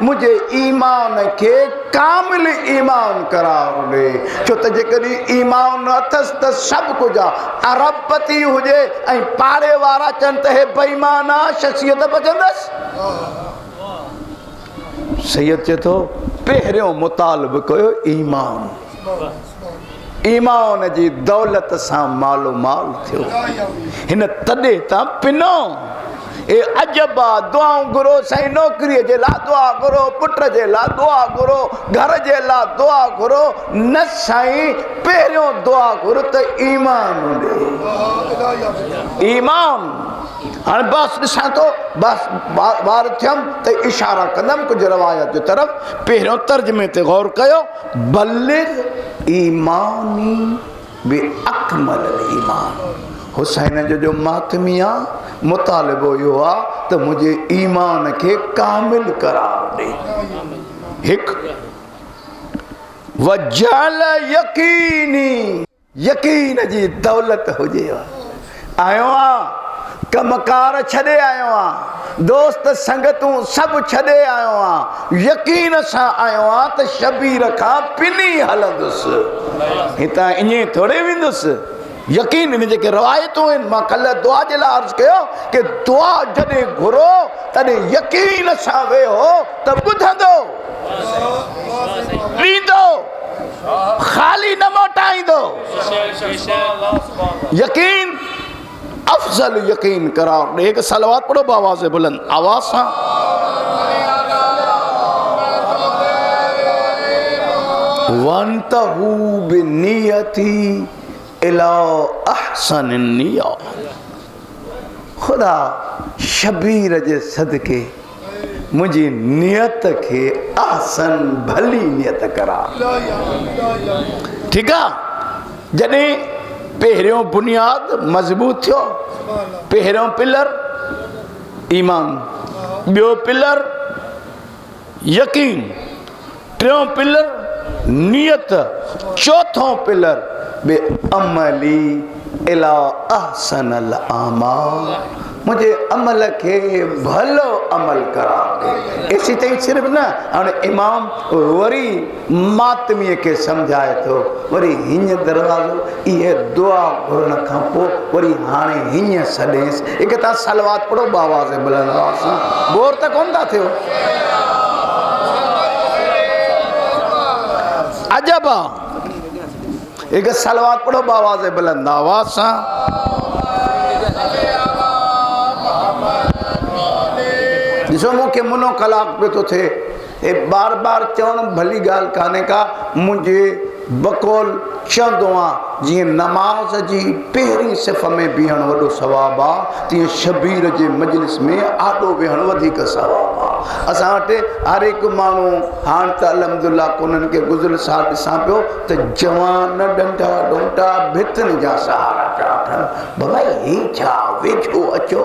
मुझे ईमान के कामिल ईमान करार दे। छो त जेकॾहिं ईमान अथसि त सभु कुझु आहे। अरबपति हुजे ऐं पाड़े वारा चवनि त हे बेईमान आहे शख़्सियत बचंदसि। सैयद चए थो पहिरियों मुतालिबो कयो ईमान ईमान जी दौलत सां मालो माल थियो हिन तॾे तां पिनो ए अजबा दुआऊं घुरो साईं नौकरीअ जे लाइ दुआ घुरो पुट जे लाइ दुआ घुरो घर जे लाइ दुआ घुरो न साईं पहिरियों दुआ घुरो त ईमान ॾे ईमान हाणे बस ॾिसां थो बस ॿार थियमि त इशारा कंदमि कुझु रवायत जे तरफ़ पहिरियों तर्जुमे ते गौर कयो बलिग ईमानी बि अकमल ईमान हुसैन जो मातमी आहे मुतालिबो इहो आहे त मुंहिंजे ईमान खे कामिल करार ॾे हिकु वजल यकीनी यकीन जी दौलत हुजे आयो आहे कमकार छॾे आयो आहियां दोस्त संगतूं सभु छॾे आयो आहियां यकीन सां आयो आहियां त शबीर खां पिनी हलंदुसि हितां ईअं थोरे वेंदुसि यकीन इन जेके रवायतूं आहिनि मां कल्ह दुआ जे लाइ अर्ज़ु कयो कि दुआ जॾहिं घुरो तॾहिं यकीन सां वेहो त ॿुधंदो ॾींदो ख़ाली न मोटाईंदो यकीन अफजल यकीन करार ॾे हिकु सलवात पढ़ो आवाज़ बुलंद आवाज़ सां वंतहू बिनियती इला अहसन निया खुदा शबीर जे सदके मुंहिंजी नियत खे अहसन भली नियत करार ठीकु आहे जॾहिं पहिरियों बुनियाद मज़बूत थियो पहिरियों पिलर ईमान ॿियो पिलर यकीन टियों पिलर नियत चौथों पिलर बे अमली इला अहसनल आमाल मुझे अमल के भलो अमल करा ऐसी तई सिर्फ ना हाणे इमाम वरी मातमीअ के समझाए तो वरी हिन दरवाज़ो ये दुआ घुरण खां पोइ वरी हाणे हिन सॾेस हिकु तव्हां सलवात पढ़ो आवाज़ बुलंद सां बोर त कोन था थियो अजब एक सलवात पढ़ो आवाज़ बुलंद आवाज़ सां ॾिसो मूंखे मुनो कलाक पियो थो थिए ए बार बार चवणु भली ॻाल्हि कान्हे का मुंहिंजे बकौल चवंदो आहियां जीअं नमाज़ जी पहिरीं सिफ़ में बीहणु वॾो सवाबु आहे तीअं शबीर जे मजलिस में आॾो वेहणु वधीक सवाबु आहे असां वटि हर हिकु माण्हू हाणे त अलहमदुल्ला कोन्हनि खे गुज़िरियल साल ॾिसां पियो त जवान डंडा डोंटा भितनि जा सहारा पिया वठनि बाबा ही छा वेठो अचो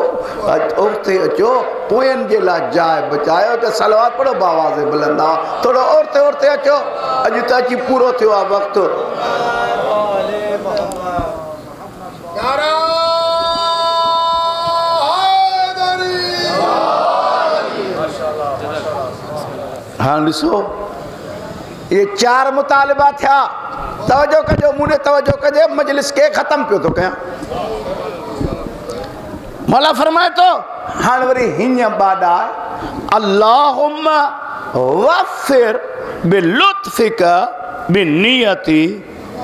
औरते अचो पोयनि जे लाइ जाइ बचायो त सलवात पढ़ो आवाज़ बुलंदा थोरो औरते औरते अचो अॼु त अची पूरो थियो आहे वक़्तु हाँ ॾिसो ये चार मुतालिबा थिया तवजो कजो मूं तवजो कजे मजलिस के ख़त्म पियो थो कयां मौला फरमाए तो हाणे वरी हीअं बाॾा अल्लाहुम्मा वफ़िर बिलुत्फ़िका बिनियती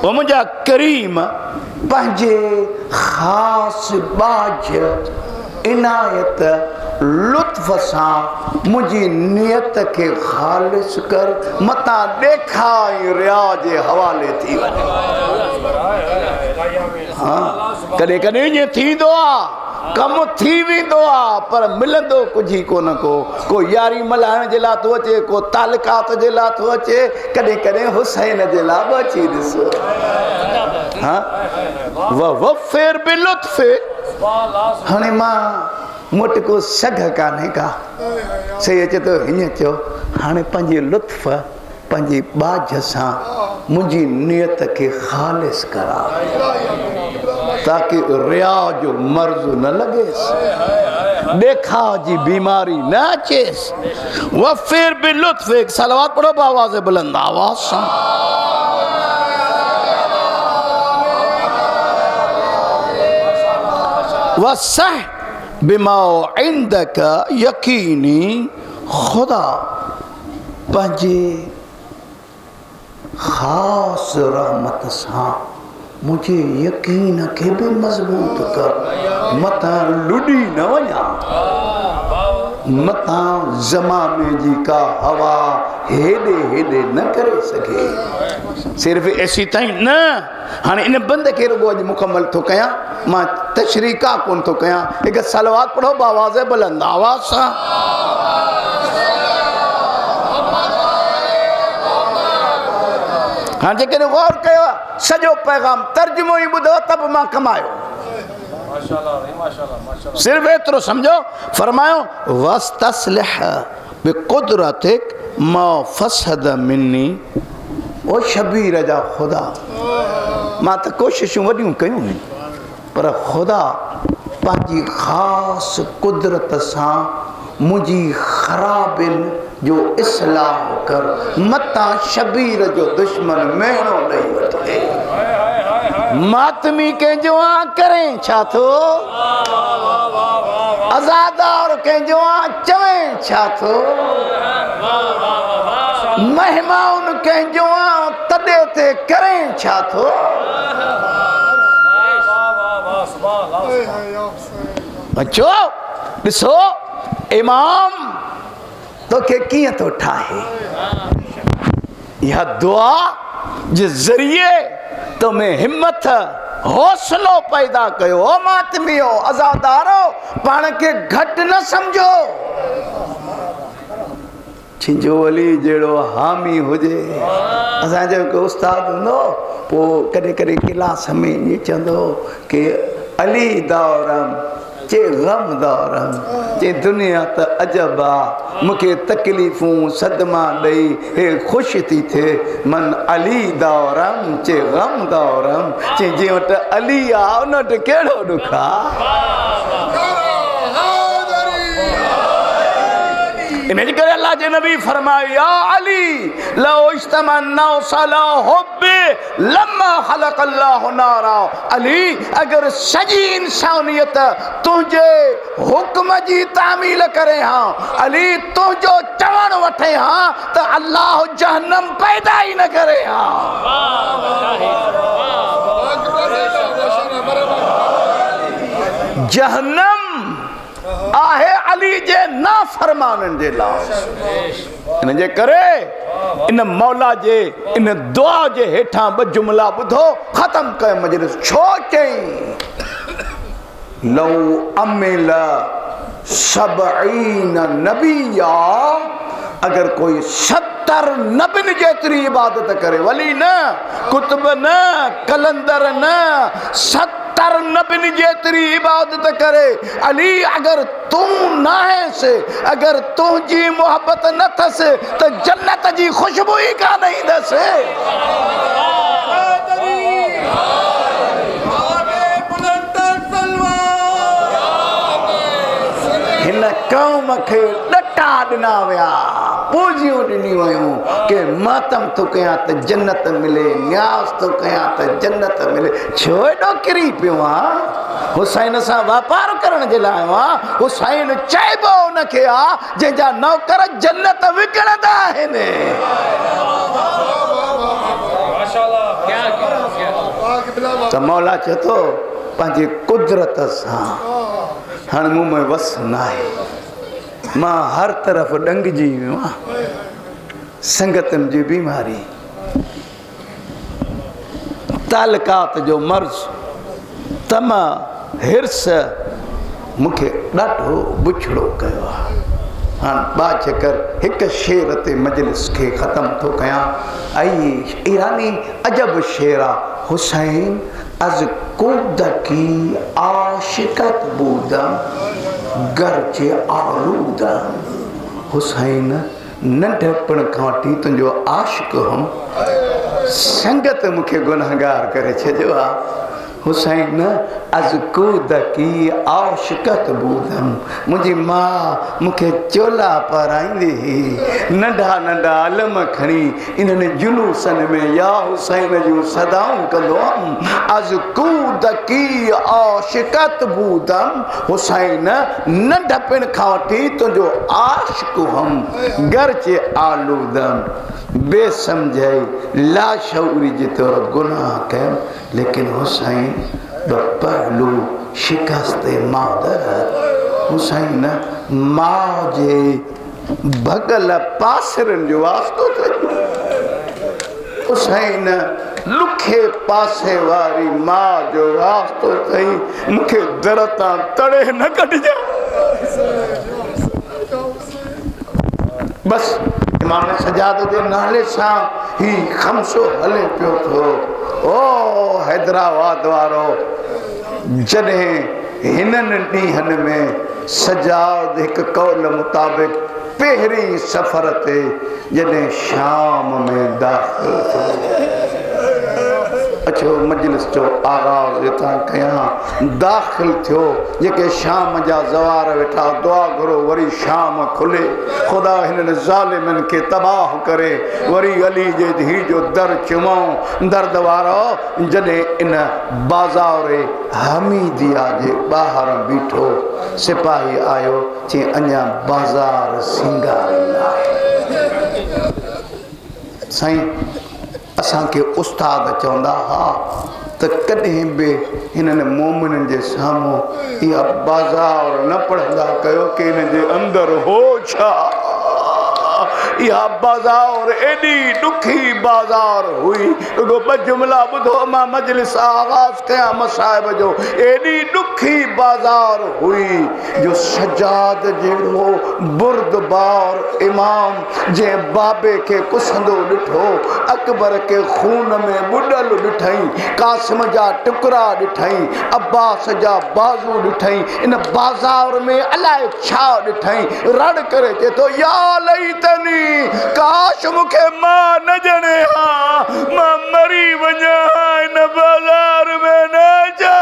ओ मुंहिंजा करीम पंहिंजे ख़ासि बाज इनायत लुत्फ़ सां मुंहिंजी नियत खे ख़ालिस कर मतां ॾेखार रिया जे हवाले थी वञे हाँ कॾहिं कॾहिं ईअं थींदो आहे कमु थी वेंदो आहे पर मिलंदो कुझु ई कोन को यारी मल्हाइण जे लाइ थो अचे को तालुकात जे लाइ थो अचे कॾहिं कॾहिं हुसैन जे लाइ बि अची ॾिसो हाँ वफ़िर बिलुत्फ़ हाणे मां मूं वटि को सघ कान्हे का सही अचे थो हीअं चयो हाणे पंहिंजे लुत्फ़ पंहिंजी बाज सां मुंहिंजी नियत खे ख़ालिस करा ताकि रिया जो मर्ज़ न लॻेसि ॾेखा जी बीमारी न अचेसि वफ़िर बिलुत्फ़ सलवात पढ़ो आवाज़ बुलंद आवाज़ सां वसह बिमा इंदक यकीनी खुदा पंहिंजे खास रहमत सां मुझे यकीन के भी मजबूत कर, मता लुडी न वञा, मता ज़माने जी का हवा हेॾे हेॾे न करे सके। सिर्फ़ ऐसी ताईं न, हाणे इन बंद खे रुगो अॼु मुकम्मल थो कयां, मां तशरीका कोन थो कयां। हिकु सलवात पढ़ो बावाज़ बुलंद आवाज़ सां। हाँ जेकॾहिं गौर कयो सॼो पैगाम तर्जुमो ई ॿुधो त बि मां कमायो। सिर्फ़ एतिरो सम्झो, फरमायो वस्तस्लिह बिक़ुदरतिक मा फसद मिन्नी। ओ शबीर जा ख़ुदा, मां त कोशिशूं वॾियूं कयूं आहिनि, पर ख़ुदा पंहिंजी ख़ासि कुदरत सां मुंहिंजी ख़राबियुनि जो इस्लाह कर, मता शबीर जो दुश्मन महणो ॾेई वठे। मातमी कंहिंजो आ करें छा थो, आज़ादार कंहिंजो आ चवें छा थो, महिमान कंहिंजो आ तॾे ते करें छा थो। अचो ॾिसो इमाम तोखे कीअं थो ठाहे। इहा दुआ जे ज़रिए तो में हिम्मत हौसलो पैदा कयो। ओ मातमियो आज़ादारो, पाण खे घटि न सम्झो। छिंजो अली जहिड़ो हामी हुजे। असांजो हिकु उस्ताद हूंदो, पोइ कॾहिं कॾहिं क्लास में ईअं चवंदो कि अली दौरम चे गम दौरम, चे दुनिया त अजब आ, मूंखे तकलीफ़ूं सदमा ॾेई हे ख़ुशि थी थिए। मन अली दौरम चे गम दौरम, चे जीअं वटि अली आहे उन वटि कहिड़ो ॾुख आहे। इनजे करे अल्लाह जे नबी फरमायो या अली लो इज्तमन्ना सला हुब्बी लम्मा खलक अल्लाह नारा। अली अगर सजी इंसानियत तुझे हुक्म जी तामील करे हां, अली तुझो चवण वठे हां, त अल्लाह जहन्नम पैदा ही न करे हां। जहन्नम आहे अली जे नाफरमाननि जे लाइ। इन जे करे इन मौला जे इन दुआ जे हेठां ॿ जुमला ॿुधो, ख़त्म कयो मजलिस। छो चई लौ अमिल सबईन नबिया, अगर कोई 70 नबिन जेतिरी इबादत करे, वली न, कुतुब न, कलंदर न, 70 नबिन जेतिरी इबादत करे। अली अगर तू न आहेसि, अगर तुंहिंजी मोहब्बत न अथसि त जन्नत जी ख़ुशबू ई कान ईंदसि। हिन कौम खे ॾटा ॾिना विया, पूजियूं ॾिनियूं वयूं कि मातम थो कयां त जन्नत मिले, न्यास थो कयां त जन्नत मिले। छो एॾो किरी पियो आहे? हुसैन सां वापार करण जे लाइ आयो आहे। हुसैन चइबो उनखे आहे जंहिंजा नौकर जन्नत विकिणंदा आहिनि। त मौला चए थो पंहिंजी कुदरत सां हाणे मूं में वस न आहे, मां हर तरफ़ ॾंगजी वियो आहियां। संगतनि जी बीमारी, तालकात जो मर्ज़, तमा, हिर्स मूंखे ॾाढो बुछड़ो कयो आहे। हाणे बा चकर हिकु शेर ते मजलिस खे ख़त्म थो कयां। ऐं ईरानी अजब शेर आहे। हुसैन अज कूदकी आशिकत बूदम गर्चे आलूदम। हुसैन नंढपण खां वठी तुंहिंजो आशिक़ हुम, संगत मूंखे गुनहगार करे छॾियो आहे। हुसैन अज कूद की आशिकत बूदम मुझी माँ मुखे चोला पाराईंदी ही नंढा नंढा अलम खणी इन्हनि जुलूसन में या हुसैन जूं सदाऊं कंदो अज कूद की आशिकत बूदम हुसैन नंढपिण खां वठी तुंहिंजो आशिक हम गर्चे आलूदम बेसमझे लाशऊरी जे तौर गुनाह कयम लेकिन हुसैन पहलू शिकस्त मादर हुसैन माँ जे भगल पासरन जो वास्तो हुसैन लुखे पासे वारी माँ जो वास्तो थई मुखे दरता तड़े न कटजा बस इमाम सजाद जे नाले सां ही खमसो हले पियो थो ओ हैदराबाद वारो जॾहिं हिननि ॾींहनि में सजाद हिकु कौल मुताबिक़ पहिरीं सफ़र ते जॾहिं शाम में दाख़िल थियो अचो मजलिस जो आगाज़ हितां कयां दाख़िल थियो जेके शाम जा ज़वार वेठा दुआ घुरो वरी शाम खुले ख़ुदा हिननि ज़ालिमनि खे तबाह करे वरी अली जे धीउ जो दर चुमऊं दर्द वारो जॾहिं इन बाज़ार हमीदिया जे ॿाहिरि बीठो सिपाही आयो चई अञा बाज़ार सिंगार आहे साईं असांखे उस्ताद चवंदा हा त कॾहिं बि हिननि मोमिननि जे साम्हूं इहा बाज़ार न पढ़ंदा कयो कि हिन जे अंदरि हो छा इहा बाज़ार एॾी ॾुखी बाज़ार हुई रुगो ॿ जुमला ॿुधो मां मजलिस आगाज़ कयां मसाइब जो एॾी ॾुखी बाज़ार हुई जो सजाद जहिड़ो बुर्दबार इमाम जंहिं बाबे खे कुसंदो ॾिठो अकबर खे खून में ॿुॾल ॾिठई कासिम जा टुकड़ा ॾिठई अब्बास जा बाज़ू ॾिठई इन बाज़ार में अलाए छा ॾिठई रड़ करे चए थो या लैतनी काश मुखे मां न ॼणे हा मां मरी वञा इन बाज़ार में न जा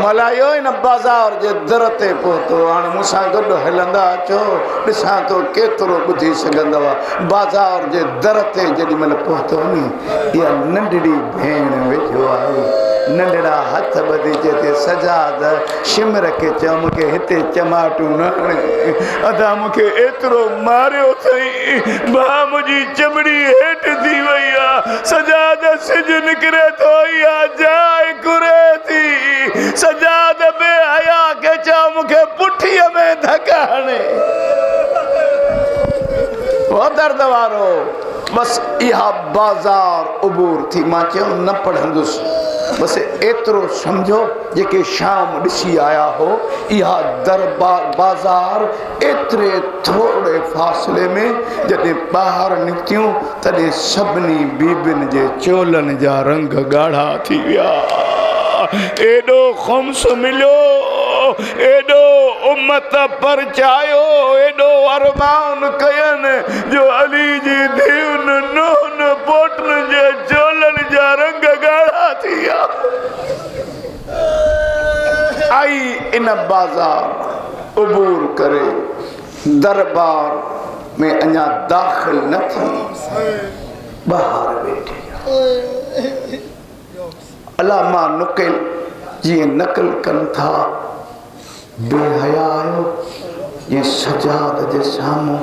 मलायो इन बाज़ार जे दर ते पहुतो हाणे मूंसां गॾु हलंदा अचो ॾिसां थो केतिरो ॿुधी सघंदव बाज़ार जे दर ते जेॾी महिल पहुतो नी इहा नंढड़ी भेण वेठो आहे नंढड़ा हथ ॿधी चए सजाद शिमर खे चयो मूंखे हिते चमाटू न हणे अदा मूंखे एतिरो मारियो अथई भाउ मुंहिंजी चमड़ी हेठि थी वई आहे सजाद सिज निकिरे थो इहा जाइ घुरे थी सजाद बे हया खे चयो मूंखे पुठीअ में धका हणे वो दर्द वारो बस इहा बाज़ार उबूर थी मां चयो न पढ़ंदुसि बस एतिरो सम्झो जेके शाम ॾिसी आया हो इहा दरबार बाज़ार एतिरे थोरे फ़ासिले में जॾहिं ॿाहिरि निकितियूं तॾहिं सभिनी बीबियुनि जे चोलनि जा रंग ॻाढ़ा थी विया एॾो ख़ुम्स मिलियो एॾो उम्मत परचायो एॾो अरमान कयनि जो अली जी धीउनि नूहनि पोटनि जे चोलनि जा रंग ॻाढ़ा थी विया आई इन बाज़ार उबूर करे दरबार में अञा दाख़िल न थी ॿाहिरि वेठी अलामा नुकिल जीअं नकल कनि था बेहया आयो ये सजाद जे साम्हूं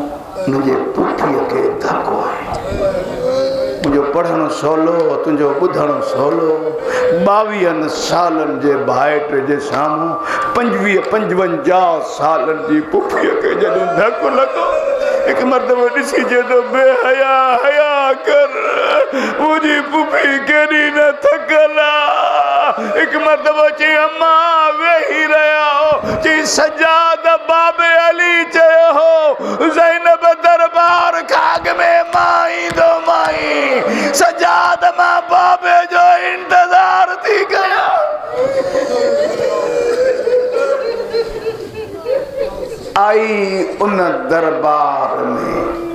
मुंहिंजे पुठीअ खे धको आहे मुंहिंजो पढ़णु सवलो तुंहिंजो ॿुधणु सवलो 22 सालनि जे भाइट जे साम्हूं 55 सालनि जी पुफीअ खे जॾहिं धकु लॻो हिकु मर्तबो ॾिसी चए थो बेहया हया कर मुंहिंजी पुफी केॾी न थकल आहे हिकु मर्तबो चई अम्मा वेही रहिया हो चई सजाद बाबे अली चयो हो ज़ैनब दरबार खाग में मां ईंदो माई सजाद मां बाबे जो इंतज़ार थी कया आई उन दरबार में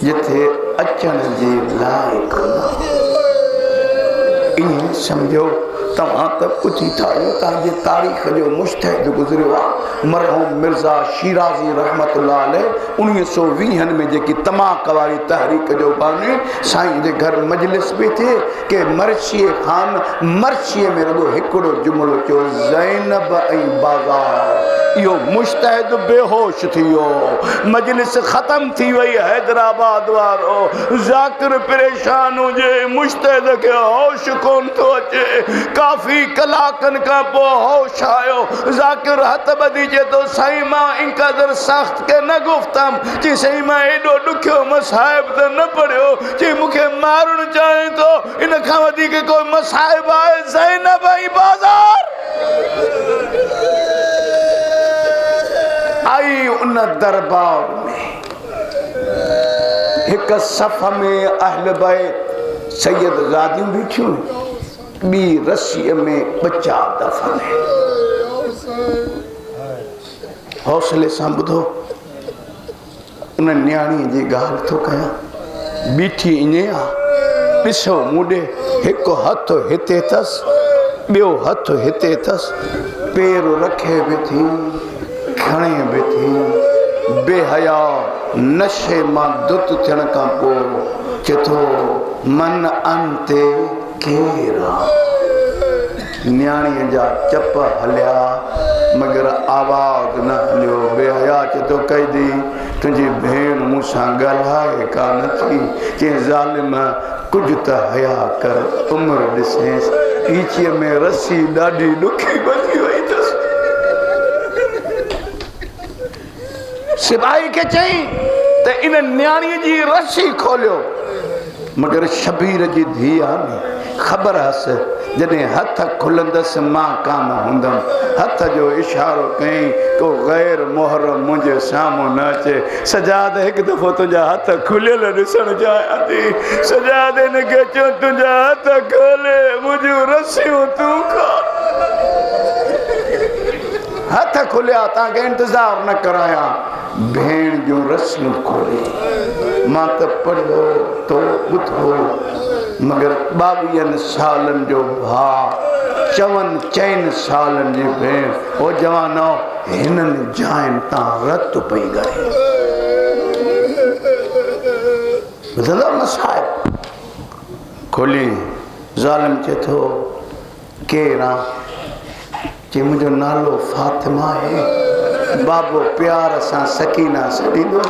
जिथे अचण जे लायक इन समझो तव्हां त ॿुधी था तव्हांजे तारीख़ जो मुश्तहिद गुज़रियो आहे मरहूम मिर्ज़ा शिराज़ी रहमतुल्लाह अलैह 1920 में जेकी तमाक वारी तहरीक जो बानी साईं जे घर मजलिस बि थिए के मर्शीअ ख़ान मर्शीअ में रुगो हिकिड़ो जुमिलो चयो ज़ैनब ऐं बाज़ार इहो मुश्तहिद बेहोश थी वियो मजलिस ख़त्म थी वई हैदराबाद वारो ज़ाकिर परेशान हुजे मुश्तहिद खे होश कोन थो अचे काफ़ी कलाकनि खां पोइ होश आयो ज़ाकिर हथ ॿधी चए थो साईं मां इंक़दर सख़्त के न गुफ़्तमि चई साईं मां एॾो ॾुखियो मसाइब त न पढ़ियो चई मूंखे मारणु चाहे थो इन खां वधीक कोई मसाइब आहे ज़ैनब ऐं बाज़ार आई उन दरबार में एक सफ़ में अहल बैत सैयद ज़ादियूं बीठियूं ॿी रस्सीअ में बचा दफ़न हौसले सां ॿुधो उन न्याणीअ जी ॻाल्हि थो कयां बीठी ईअं आहे ॾिसो मूंॾे हिकु हथ हिते अथसि ॿियो हथ हिते अथसि पेर रखे बि थी खणे बि थी बेहया नशे मां दुत थियण खां पोइ चए थो मन अंते केरा न्याणीअ जा चप हलिया मगर आवाज़ न हलियो बेहया चए थो कैदी तुंहिंजी भेण मूंसां ॻाल्हाए कान थी चई ज़ालिम कुझु त हया कर उमिरि ॾिसेसि ईचीअ में रस्सी ॾाढी ॾुखी ॿधी वई अथसि सिपाही खे चई त इन न्याणीअ जी रस्सी खोलियो मगर शबीर जी धीउ आहे न ख़बर हुअसि जॾहिं हथ खुलंदसि मां कान हूंदमि हथ जो इशारो कयईं को गैर मुहर्रम मुंहिंजे साम्हूं न अचे सजाद हिकु दफ़ो तुंहिंजा हथ खुलियल ॾिसणु चाहियां थी सजाद हिनखे चयो तुंहिंजा हथ खोले मुंहिंजूं रसियूं तूं खोल हथ खुलिया तव्हांखे इंतज़ार न करायां भेण जूं रस्सियूं खोले मां त पढ़ियो तो ॿुधो मगर 22 सालनि जो भाउ 4 सालनि जी भेण ओ जवानो हिननि जाइनि तां रत पई ॻणे ॿुधंदो मसाइब खोली ज़ालिम चए थो केरु आहे चई मुंहिंजो नालो फातिमा आहे बाबो प्यार सां सकीना सॾींदो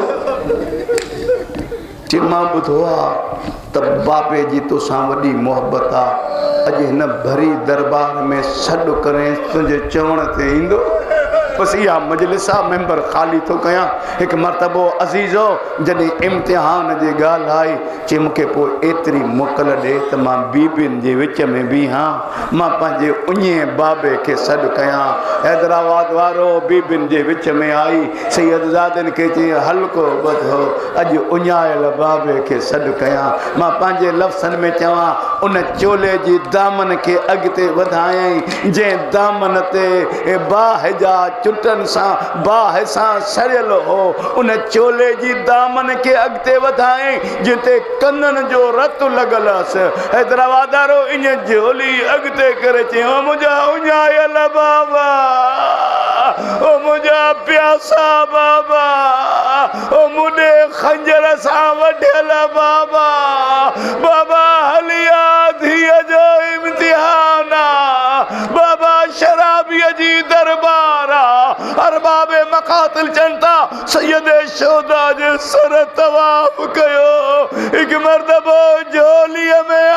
चई मां ॿुधो आहे त बाबे जी तोसां वॾी मोहबत आहे अॼु हिन भरी दरबार में सॾु करे तुंहिंजे चवण ते ईंदो बसि इहा मजलिस आहे मेंबर ख़ाली थो कयां हिकु मरतबो अज़ीज़ो जॾहिं इम्तिहान जी ॻाल्हि आई चई मूंखे पोइ एतिरी मोकल ॾे त मां बीबियुनि जे विच में बीहां मां पंहिंजे उञे बाबे खे सॾु कयां हैदराबाद वारो बीबियुनि जे विच में आई सैयदज़ादनि खे चई हल्को ॿधो अॼु उञायल बाबे खे सॾु कयां मां पंहिंजे लफ़्ज़नि में चवां उन चोले जी दामन खे अॻिते वधायईं जंहिं दामन ते बाहिजा चुटनि सां बाह सां सड़ियल हो उन चोले जी दामन खे अॻिते वधायईं जिते कननि जो रत लॻल हुअसि हैदराबाद वारो इन झोली अॻिते करे चयो मुंहिंजा उञायल बाबा ओ मुंहिंजा प्यासा बाबा ओ मुंडे खंजर सां वढियल बाबा बाबा हलिया धीअ जो इम्तिहान आहे बाबा शराबीअ जी दरबार आहे अरबाबे मकातिल चंता सैयद शोदा जे सर तवाफ कयो हिकु मर्तबो झोलीअ में